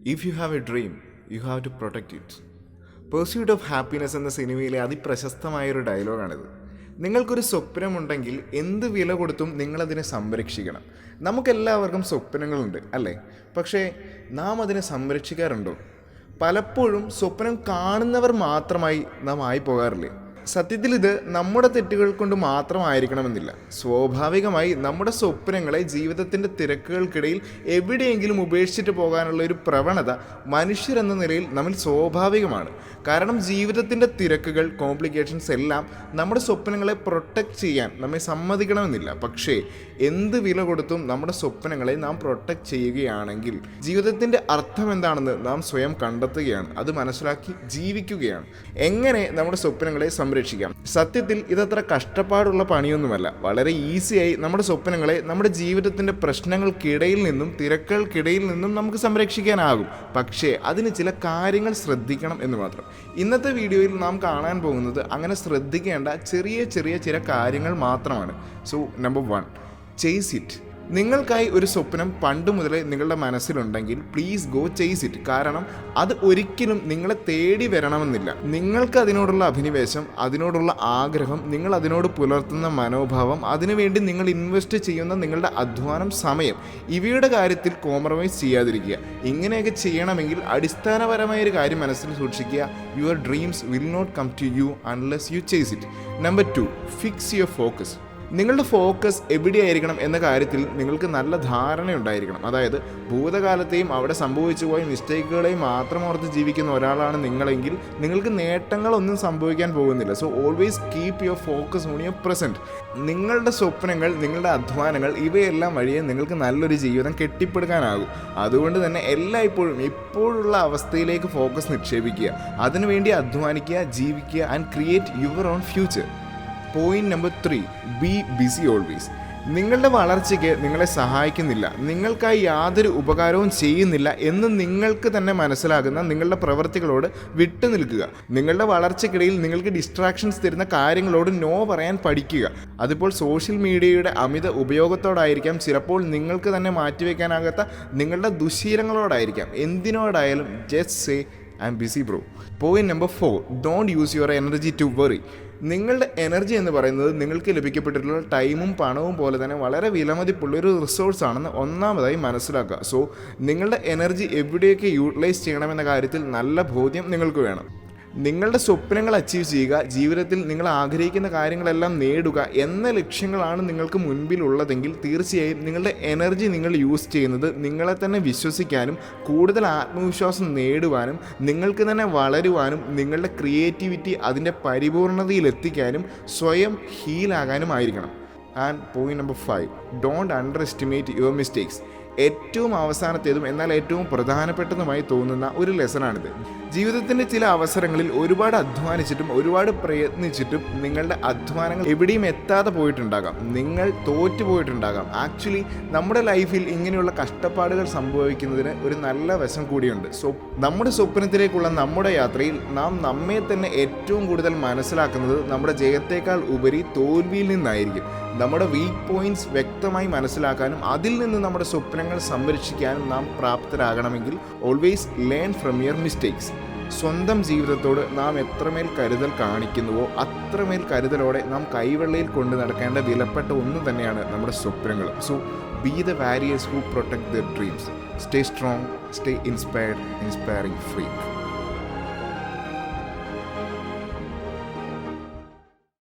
If you have a dream you have to protect it. Pursuit of happiness എന്ന സിനിമയിലെ അതിപ്രശസ്തമായൊരു ഡയലോഗാണിത്. നിങ്ങൾക്കൊരു സ്വപ്നമുണ്ടെങ്കിൽ എന്ത് വില കൊടുത്തും നിങ്ങളതിനെ സംരക്ഷിക്കണം. നമുക്കെല്ലാവർക്കും സ്വപ്നങ്ങളുണ്ട് അല്ലേ? പക്ഷേ നാം അതിനെ സംരക്ഷിക്കാറുണ്ടോ? പലപ്പോഴും സ്വപ്നം കാണുന്നവർ മാത്രമായി നാം ആയി പോകാറില്ലേ? സത്യത്തിൽ ഇത് നമ്മുടെ തെറ്റുകൾ കൊണ്ട് മാത്രമായിരിക്കണമെന്നില്ല. സ്വാഭാവികമായി നമ്മുടെ സ്വപ്നങ്ങളെ ജീവിതത്തിൻ്റെ തിരക്കുകൾക്കിടയിൽ എവിടെയെങ്കിലും ഉപേക്ഷിച്ചിട്ട് പോകാനുള്ള ഒരു പ്രവണത മനുഷ്യരെന്ന നിലയിൽ നമ്മിൽ സ്വാഭാവികമാണ്. കാരണം ജീവിതത്തിൻ്റെ തിരക്കുകൾ, കോംപ്ലിക്കേഷൻസ് എല്ലാം നമ്മുടെ സ്വപ്നങ്ങളെ പ്രൊട്ടക്റ്റ് ചെയ്യാൻ നമ്മെ സമ്മതിക്കണമെന്നില്ല. പക്ഷേ എന്ത് വില കൊടുത്തും നമ്മുടെ സ്വപ്നങ്ങളെ നാം പ്രൊട്ടക്റ്റ് ചെയ്യുകയാണെങ്കിൽ ജീവിതത്തിൻ്റെ അർത്ഥം എന്താണെന്ന് നാം സ്വയം കണ്ടെത്തുകയാണ്. അത് മനസ്സിലാക്കി ജീവിക്കുകയാണ്. എങ്ങനെ നമ്മുടെ സ്വപ്നങ്ങളെ സംരക്ഷിക്കാം? സത്യത്തിൽ ഇതത്ര കഷ്ടപ്പാടുള്ള പണിയൊന്നുമല്ല. വളരെ ഈസിയായി നമ്മുടെ സ്വപ്നങ്ങളെ നമ്മുടെ ജീവിതത്തിൻ്റെ പ്രശ്നങ്ങൾക്കിടയിൽ നിന്നും തിരക്കുകൾക്കിടയിൽ നിന്നും നമുക്ക് സംരക്ഷിക്കാനാകും. പക്ഷേ അതിന് ചില കാര്യങ്ങൾ ശ്രദ്ധിക്കണം എന്ന് മാത്രം. ഇന്നത്തെ വീഡിയോയിൽ നാം കാണാൻ പോകുന്നത് അങ്ങനെ ശ്രദ്ധിക്കേണ്ട ചെറിയ ചെറിയ ചില കാര്യങ്ങൾ മാത്രമാണ്. So number 1, chase it. നിങ്ങൾക്കായി ഒരു സ്വപ്നം പണ്ട് മുതലേ നിങ്ങളുടെ മനസ്സിലുണ്ടെങ്കിൽ പ്ലീസ് ഗോ ചേസ് ഇറ്റ്. കാരണം അത് ഒരിക്കലും നിങ്ങളെ തേടി വരണമെന്നില്ല. നിങ്ങൾക്ക് അതിനോടുള്ള അഭിനിവേശം, അതിനോടുള്ള ആഗ്രഹം, നിങ്ങൾ അതിനോട് പുലർത്തുന്ന മനോഭാവം, അതിനുവേണ്ടി നിങ്ങൾ ഇൻവെസ്റ്റ് ചെയ്യുന്ന നിങ്ങളുടെ അധ്വാനം, സമയം, ഇവയുടെ കാര്യത്തിൽ കോംപ്രമൈസ് ചെയ്യാതിരിക്കുക. ഇങ്ങനെയൊക്കെ ചെയ്യണമെങ്കിൽ അടിസ്ഥാനപരമായൊരു കാര്യം മനസ്സിൽ സൂക്ഷിക്കുക. Your dreams will not come to you unless you chase it. Number 2, fix your focus. നിങ്ങളുടെ ഫോക്കസ് എവിടെയായിരിക്കണം എന്ന കാര്യത്തിൽ നിങ്ങൾക്ക് നല്ല ധാരണയുണ്ടായിരിക്കണം. അതായത് ഭൂതകാലത്തെയും അവിടെ സംഭവിച്ചു പോയ മിസ്റ്റേക്കുകളെയും മാത്രം ഓർത്ത് ജീവിക്കുന്ന ഒരാളാണ് നിങ്ങളെങ്കിൽ നിങ്ങൾക്ക് നേട്ടങ്ങളൊന്നും സംഭവിക്കാൻ പോകുന്നില്ല. So always keep your focus on your present. നിങ്ങളുടെ സ്വപ്നങ്ങൾ, നിങ്ങളുടെ അധ്വാനങ്ങൾ, ഇവയെല്ലാം വഴിയെ നിങ്ങൾക്ക് നല്ലൊരു ജീവിതം കെട്ടിപ്പടുക്കാനാകും. അതുകൊണ്ട് തന്നെ എല്ലായ്പ്പോഴും ഇപ്പോഴുള്ള അവസ്ഥയിലേക്ക് ഫോക്കസ് നിക്ഷേപിക്കുക. അതിനുവേണ്ടി അധ്വാനിക്കുക, ജീവിക്കുക and create your own future. Point number 3, B BC always. നിങ്ങളുടെ വളർച്ചയ്ക്ക് നിങ്ങളെ സഹായിക്കുന്നില്ല, നിങ്ങൾക്കായി യാതൊരു ഉപകാരവും ചെയ്യുന്നില്ല എന്ന് നിങ്ങൾക്ക് തന്നെ മനസ്സിലാകുന്ന നിങ്ങളുടെ പ്രവൃത്തികളോട് വിട്ടു നിൽക്കുക. നിങ്ങളുടെ വളർച്ചയ്ക്കിടയിൽ നിങ്ങൾക്ക് ഡിസ്ട്രാക്ഷൻസ് തരുന്ന കാര്യങ്ങളോട് നോ പറയാൻ പഠിക്കുക. അതിപ്പോൾ സോഷ്യൽ മീഡിയയുടെ അമിത ഉപയോഗത്തോടായിരിക്കാം, ചിലപ്പോൾ നിങ്ങൾക്ക് തന്നെ മാറ്റിവെക്കാനാകാത്ത നിങ്ങളുടെ ദുശ്ശീലങ്ങളോടായിരിക്കാം. എന്തിനോടായാലും just say I'm busy bro. Point number 4, don't use your energy to worry. നിങ്ങളുടെ എനർജി എന്ന് പറയുന്നത് നിങ്ങൾക്ക് ലഭിക്കപ്പെട്ടിട്ടുള്ള ടൈമും പണവും പോലെ തന്നെ വളരെ വിലമതിപ്പുള്ളൊരു റിസോഴ്സ് ആണെന്ന് ഒന്നാമതായി മനസ്സിലാക്കുക. സോ നിങ്ങളുടെ എനർജി എവിടെയൊക്കെ യൂട്ടിലൈസ് ചെയ്യണമെന്ന കാര്യത്തിൽ നല്ല ബോധ്യം നിങ്ങൾക്ക് വേണം. നിങ്ങളുടെ സ്വപ്നങ്ങൾ അച്ചീവ് ചെയ്യുക, ജീവിതത്തിൽ നിങ്ങൾ ആഗ്രഹിക്കുന്ന കാര്യങ്ങളെല്ലാം നേടുക എന്ന ലക്ഷ്യങ്ങളാണ് നിങ്ങൾക്ക് മുൻപിലുള്ളതെങ്കിൽ തീർച്ചയായും നിങ്ങളുടെ എനർജി നിങ്ങൾ യൂസ് ചെയ്യുന്നത് നിങ്ങളെ തന്നെ വിശ്വസിക്കാനും കൂടുതൽ ആത്മവിശ്വാസം നേടുവാനും നിങ്ങൾക്ക് തന്നെ വളരുവാനും നിങ്ങളുടെ ക്രിയേറ്റിവിറ്റി അതിൻ്റെ പരിപൂർണതയിലെത്തിക്കാനും സ്വയം ഹീലാകാനും ആയിരിക്കണം. And point number 5, don't under estimate your mistakes. ഏറ്റവും അവസാനത്തേതും എന്നാൽ ഏറ്റവും പ്രധാനപ്പെട്ടതുമായി തോന്നുന്ന ഒരു ലെസണാണിത്. ജീവിതത്തിൻ്റെ ചില അവസരങ്ങളിൽ ഒരുപാട് അധ്വാനിച്ചിട്ടും ഒരുപാട് പ്രയത്നിച്ചിട്ടും നിങ്ങളുടെ അധ്വാനങ്ങൾ എവിടെയും എത്താതെ പോയിട്ടുണ്ടാകാം, നിങ്ങൾ തോറ്റു പോയിട്ടുണ്ടാകാം. ആക്ച്വലി നമ്മുടെ ലൈഫിൽ ഇങ്ങനെയുള്ള കഷ്ടപ്പാടുകൾ സംഭവിക്കുന്നതിന് ഒരു നല്ല വശം കൂടിയുണ്ട്. നമ്മുടെ സ്വപ്നത്തിലേക്കുള്ള നമ്മുടെ യാത്രയിൽ നാം നമ്മെ തന്നെ ഏറ്റവും കൂടുതൽ മനസ്സിലാക്കുന്നത് നമ്മുടെ ജയത്തേക്കാൾ ഉപരി തോൽവിയിൽ നിന്നായിരിക്കും. നമ്മുടെ വീക്ക് പോയിന്റ്സ് വ്യക്തമായി മനസ്സിലാക്കാനും അതിൽ നിന്ന് നമ്മുടെ സ്വപ്നങ്ങൾ സംരക്ഷിക്കാനും നാം പ്രാപ്തരാകണമെങ്കിൽ always learn from your mistakes. സ്വന്തം ജീവിതത്തോട് നാം എത്രമേൽ കരുതൽ കാണിക്കുന്നുവോ അത്രമേൽ കരുതലോടെ നാം കൈവെള്ളയിൽ കൊണ്ട് നടക്കേണ്ട വിലപ്പെട്ട ഒന്ന് തന്നെയാണ് നമ്മുടെ സ്വപ്നങ്ങൾ. So B the warriors who protect there dreams. Stay strong, stay inspired, inspiring free.